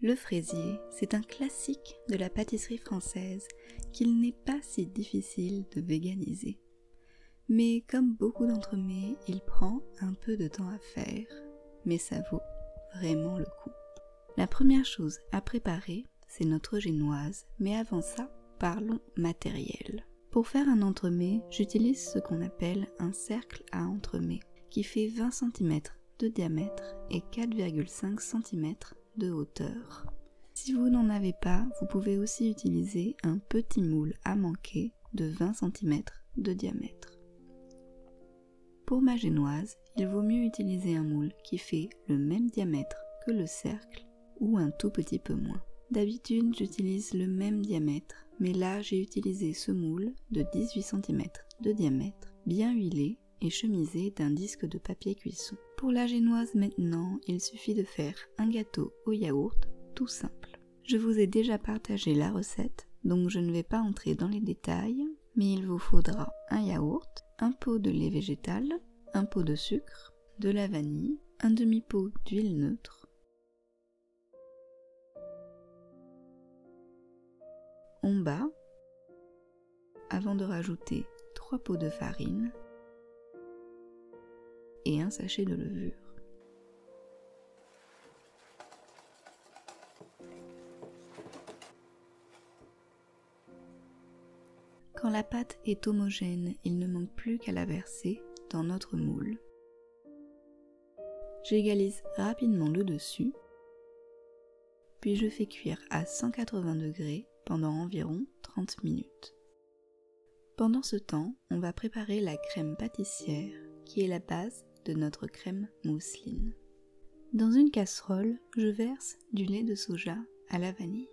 Le fraisier, c'est un classique de la pâtisserie française qu'il n'est pas si difficile de véganiser. Mais comme beaucoup d'entremets, il prend un peu de temps à faire, mais ça vaut vraiment le coup. La première chose à préparer, c'est notre génoise, mais avant ça, parlons matériel. Pour faire un entremets, j'utilise ce qu'on appelle un cercle à entremets, qui fait 20 cm de diamètre et 4,5 cm de hauteur. Si vous n'en avez pas, vous pouvez aussi utiliser un petit moule à manquer de 20 cm de diamètre. Pour ma génoise, il vaut mieux utiliser un moule qui fait le même diamètre que le cercle ou un tout petit peu moins. D'habitude, j'utilise le même diamètre, mais là j'ai utilisé ce moule de 18 cm de diamètre, bien huilé et chemisé d'un disque de papier cuisson. Pour la génoise maintenant, il suffit de faire un gâteau au yaourt tout simple. Je vous ai déjà partagé la recette, donc je ne vais pas entrer dans les détails, mais il vous faudra un yaourt, un pot de lait végétal, un pot de sucre, de la vanille, un demi-pot d'huile neutre. On bat avant de rajouter 3 pots de farine et un sachet de levure. Quand la pâte est homogène, il ne manque plus qu'à la verser dans notre moule. J'égalise rapidement le dessus, puis je fais cuire à 180 degrés pendant environ 30 minutes. Pendant ce temps, on va préparer la crème pâtissière qui est la base de notre crème mousseline. Dans une casserole, je verse du lait de soja à la vanille.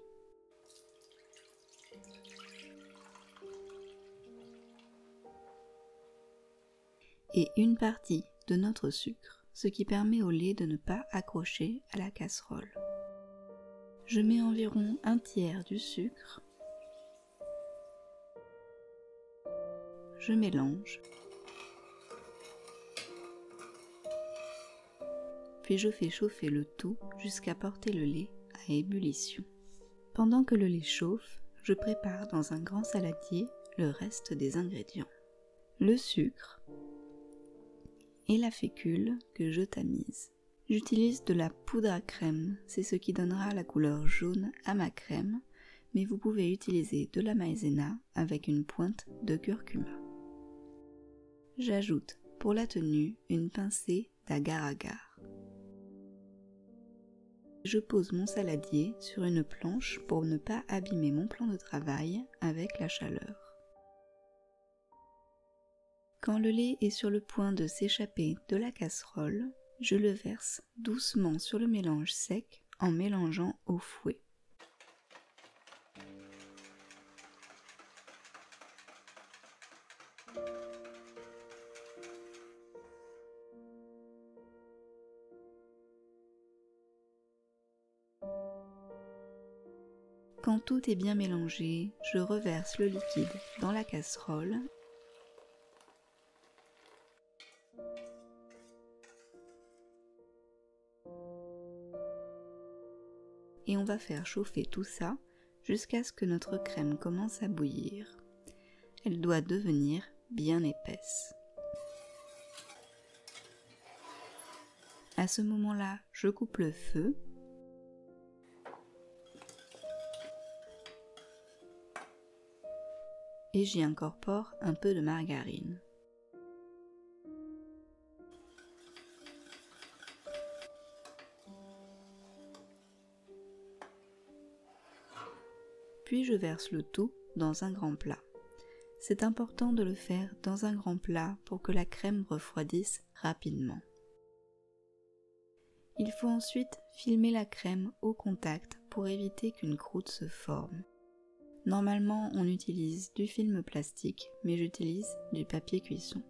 Et une partie de notre sucre, ce qui permet au lait de ne pas accrocher à la casserole. Je mets environ un tiers du sucre. Je mélange. Puis je fais chauffer le tout jusqu'à porter le lait à ébullition. Pendant que le lait chauffe, je prépare dans un grand saladier le reste des ingrédients. Le sucre et la fécule que je tamise. J'utilise de la poudre à crème, c'est ce qui donnera la couleur jaune à ma crème, mais vous pouvez utiliser de la maïzena avec une pointe de curcuma. J'ajoute pour la tenue une pincée d'agar-agar. Je pose mon saladier sur une planche pour ne pas abîmer mon plan de travail avec la chaleur. Quand le lait est sur le point de s'échapper de la casserole, je le verse doucement sur le mélange sec en mélangeant au fouet. Quand tout est bien mélangé, je reverse le liquide dans la casserole et on va faire chauffer tout ça jusqu'à ce que notre crème commence à bouillir. Elle doit devenir bien épaisse. À ce moment-là, je coupe le feu et j'y incorpore un peu de margarine. Puis je verse le tout dans un grand plat. C'est important de le faire dans un grand plat pour que la crème refroidisse rapidement. Il faut ensuite filmer la crème au contact pour éviter qu'une croûte se forme. Normalement, on utilise du film plastique, mais j'utilise du papier cuisson.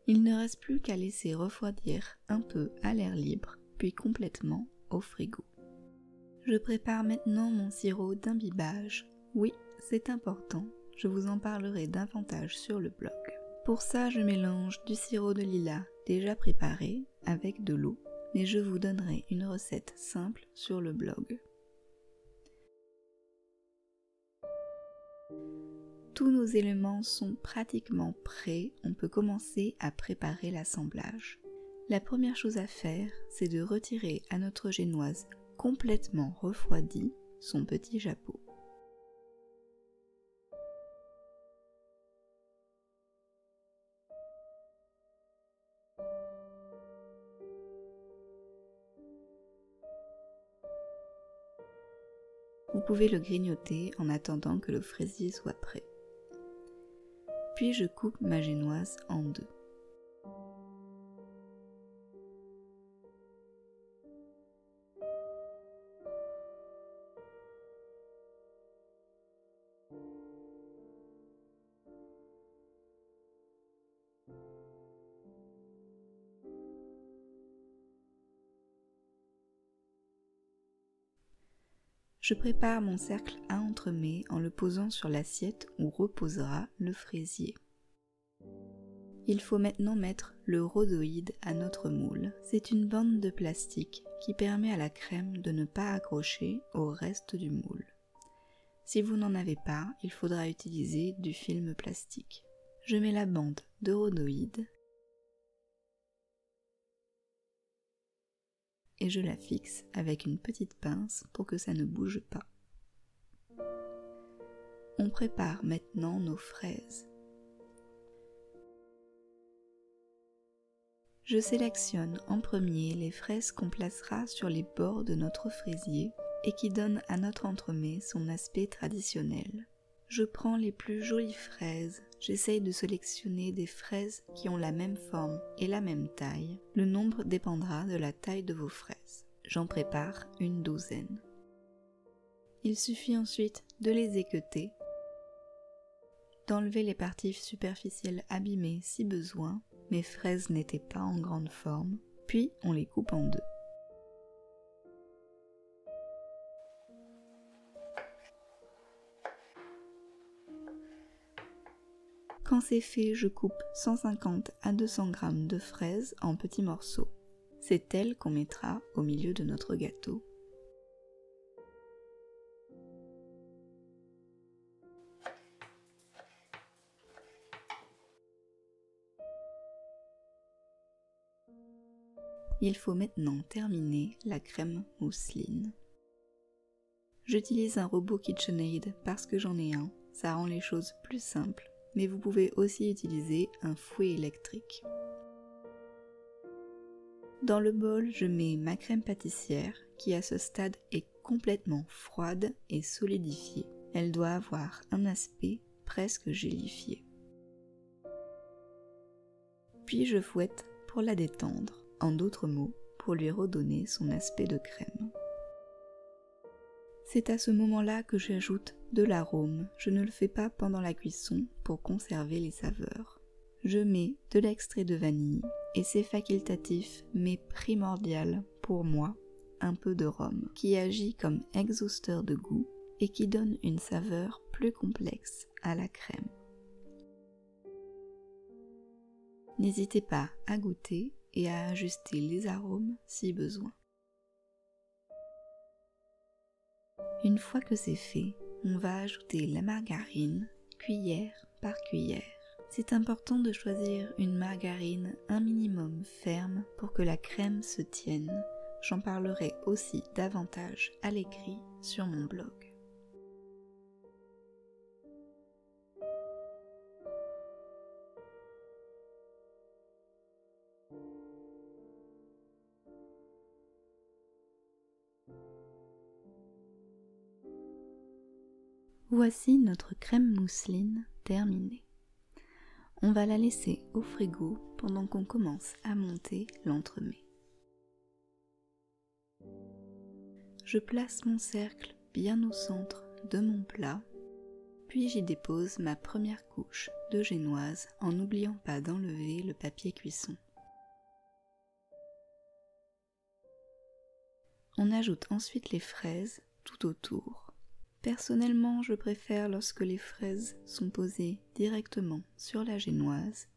Il ne reste plus qu'à laisser refroidir un peu à l'air libre, puis complètement au frigo. Je prépare maintenant mon sirop d'imbibage. Oui, c'est important, je vous en parlerai davantage sur le blog. Pour ça, je mélange du sirop de lilas déjà préparé avec de l'eau, mais je vous donnerai une recette simple sur le blog. Tous nos éléments sont pratiquement prêts, on peut commencer à préparer l'assemblage. La première chose à faire, c'est de retirer à notre génoise complètement refroidie son petit japot. Vous pouvez le grignoter en attendant que le fraisier soit prêt. Puis je coupe ma génoise en deux. Je prépare mon cercle à entremets en le posant sur l'assiette où reposera le fraisier. Il faut maintenant mettre le rhodoïde à notre moule. C'est une bande de plastique qui permet à la crème de ne pas accrocher au reste du moule. Si vous n'en avez pas, il faudra utiliser du film plastique. Je mets la bande de rhodoïde et je la fixe avec une petite pince pour que ça ne bouge pas. On prépare maintenant nos fraises. Je sélectionne en premier les fraises qu'on placera sur les bords de notre fraisier et qui donnent à notre entremets son aspect traditionnel. Je prends les plus jolies fraises, j'essaye de sélectionner des fraises qui ont la même forme et la même taille. Le nombre dépendra de la taille de vos fraises. J'en prépare une douzaine. Il suffit ensuite de les équeuter, d'enlever les parties superficielles abîmées si besoin. Mes fraises n'étaient pas en grande forme, puis on les coupe en deux. Quand c'est fait, je coupe 150 à 200 g de fraises en petits morceaux. C'est elles qu'on mettra au milieu de notre gâteau. Il faut maintenant terminer la crème mousseline. J'utilise un robot KitchenAid parce que j'en ai un, ça rend les choses plus simples, mais vous pouvez aussi utiliser un fouet électrique. Dans le bol, je mets ma crème pâtissière qui à ce stade est complètement froide et solidifiée. Elle doit avoir un aspect presque gélifié. Puis je fouette pour la détendre, en d'autres mots, pour lui redonner son aspect de crème. C'est à ce moment-là que j'ajoute de l'arôme. Je ne le fais pas pendant la cuisson pour conserver les saveurs. Je mets de l'extrait de vanille et c'est facultatif mais primordial pour moi, un peu de rhum qui agit comme exhausteur de goût et qui donne une saveur plus complexe à la crème. N'hésitez pas à goûter et à ajuster les arômes si besoin. Une fois que c'est fait, on va ajouter la margarine, cuillère par cuillère. C'est important de choisir une margarine un minimum ferme pour que la crème se tienne. J'en parlerai aussi davantage à l'écrit sur mon blog. Voici notre crème mousseline terminée. On va la laisser au frigo pendant qu'on commence à monter l'entremets. Je place mon cercle bien au centre de mon plat, puis j'y dépose ma première couche de génoise en n'oubliant pas d'enlever le papier cuisson. On ajoute ensuite les fraises tout autour. Personnellement, je préfère lorsque les fraises sont posées directement sur la génoise,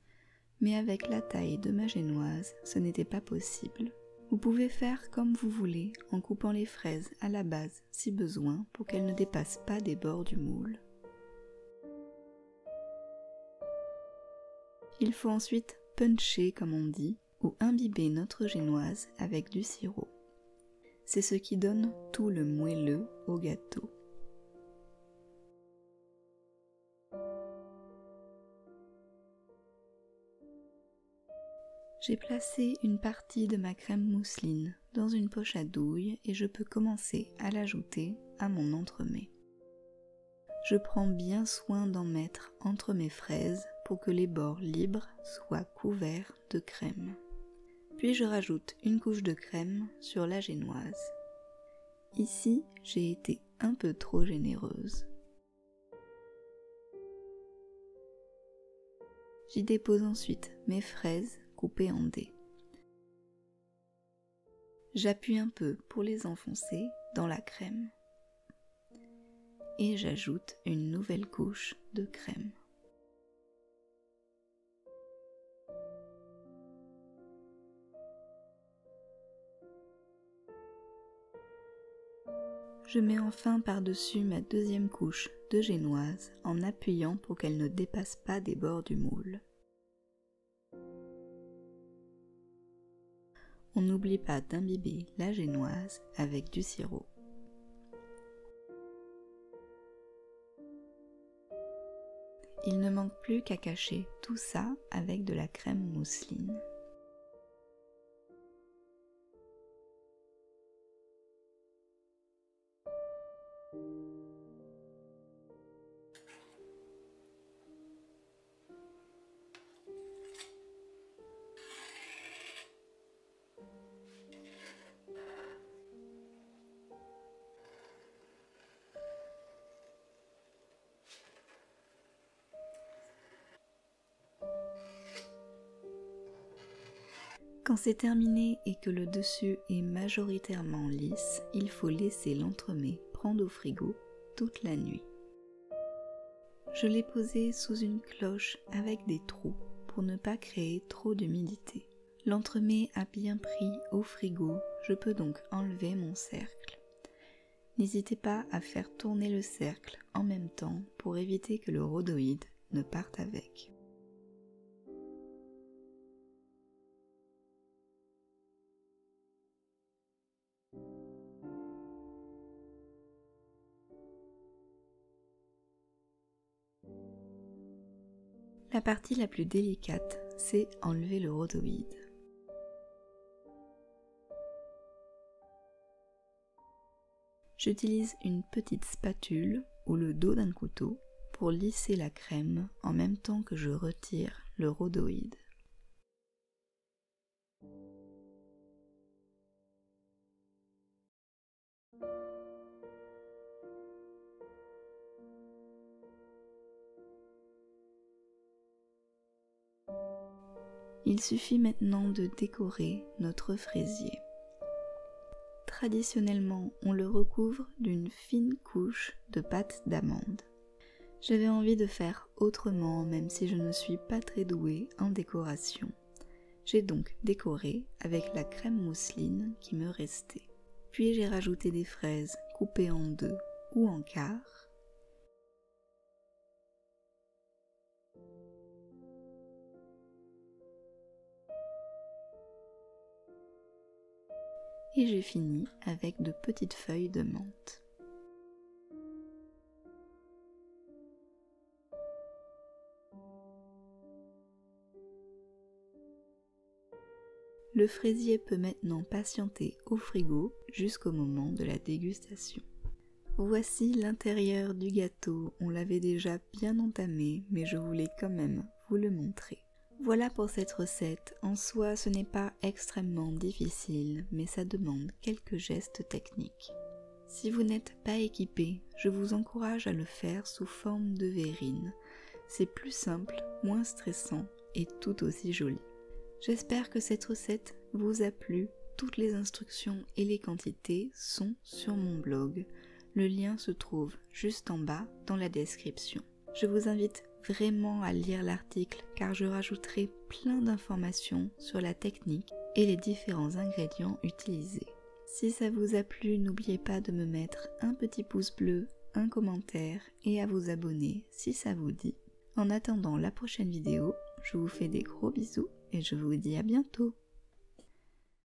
mais avec la taille de ma génoise, ce n'était pas possible. Vous pouvez faire comme vous voulez en coupant les fraises à la base si besoin pour qu'elles ne dépassent pas des bords du moule. Il faut ensuite puncher comme on dit ou imbiber notre génoise avec du sirop. C'est ce qui donne tout le moelleux au gâteau. J'ai placé une partie de ma crème mousseline dans une poche à douille et je peux commencer à l'ajouter à mon entremets. Je prends bien soin d'en mettre entre mes fraises pour que les bords libres soient couverts de crème. Puis je rajoute une couche de crème sur la génoise. Ici, j'ai été un peu trop généreuse. J'y dépose ensuite mes fraises coupées en dés. J'appuie un peu pour les enfoncer dans la crème. Et j'ajoute une nouvelle couche de crème. Je mets enfin par-dessus ma deuxième couche de génoise en appuyant pour qu'elle ne dépasse pas des bords du moule. On n'oublie pas d'imbiber la génoise avec du sirop. Il ne manque plus qu'à cacher tout ça avec de la crème mousseline. Quand c'est terminé et que le dessus est majoritairement lisse, il faut laisser l'entremets prendre au frigo toute la nuit. Je l'ai posé sous une cloche avec des trous pour ne pas créer trop d'humidité. L'entremets a bien pris au frigo, je peux donc enlever mon cercle. N'hésitez pas à faire tourner le cercle en même temps pour éviter que le rhodoïde ne parte avec. La partie la plus délicate, c'est enlever le rhodoïde. J'utilise une petite spatule ou le dos d'un couteau pour lisser la crème en même temps que je retire le rhodoïde. Il suffit maintenant de décorer notre fraisier. Traditionnellement, on le recouvre d'une fine couche de pâte d'amande. J'avais envie de faire autrement, même si je ne suis pas très douée en décoration. J'ai donc décoré avec la crème mousseline qui me restait. Puis j'ai rajouté des fraises coupées en deux ou en quart. Et j'ai fini avec de petites feuilles de menthe. Le fraisier peut maintenant patienter au frigo jusqu'au moment de la dégustation. Voici l'intérieur du gâteau, on l'avait déjà bien entamé, mais je voulais quand même vous le montrer. Voilà pour cette recette, en soi ce n'est pas extrêmement difficile, mais ça demande quelques gestes techniques. Si vous n'êtes pas équipé, je vous encourage à le faire sous forme de verrine. C'est plus simple, moins stressant et tout aussi joli. J'espère que cette recette vous a plu, toutes les instructions et les quantités sont sur mon blog. Le lien se trouve juste en bas dans la description. Je vous invite vraiment à lire l'article car je rajouterai plein d'informations sur la technique et les différents ingrédients utilisés. Si ça vous a plu, n'oubliez pas de me mettre un petit pouce bleu, un commentaire et à vous abonner si ça vous dit. En attendant la prochaine vidéo, je vous fais des gros bisous et je vous dis à bientôt.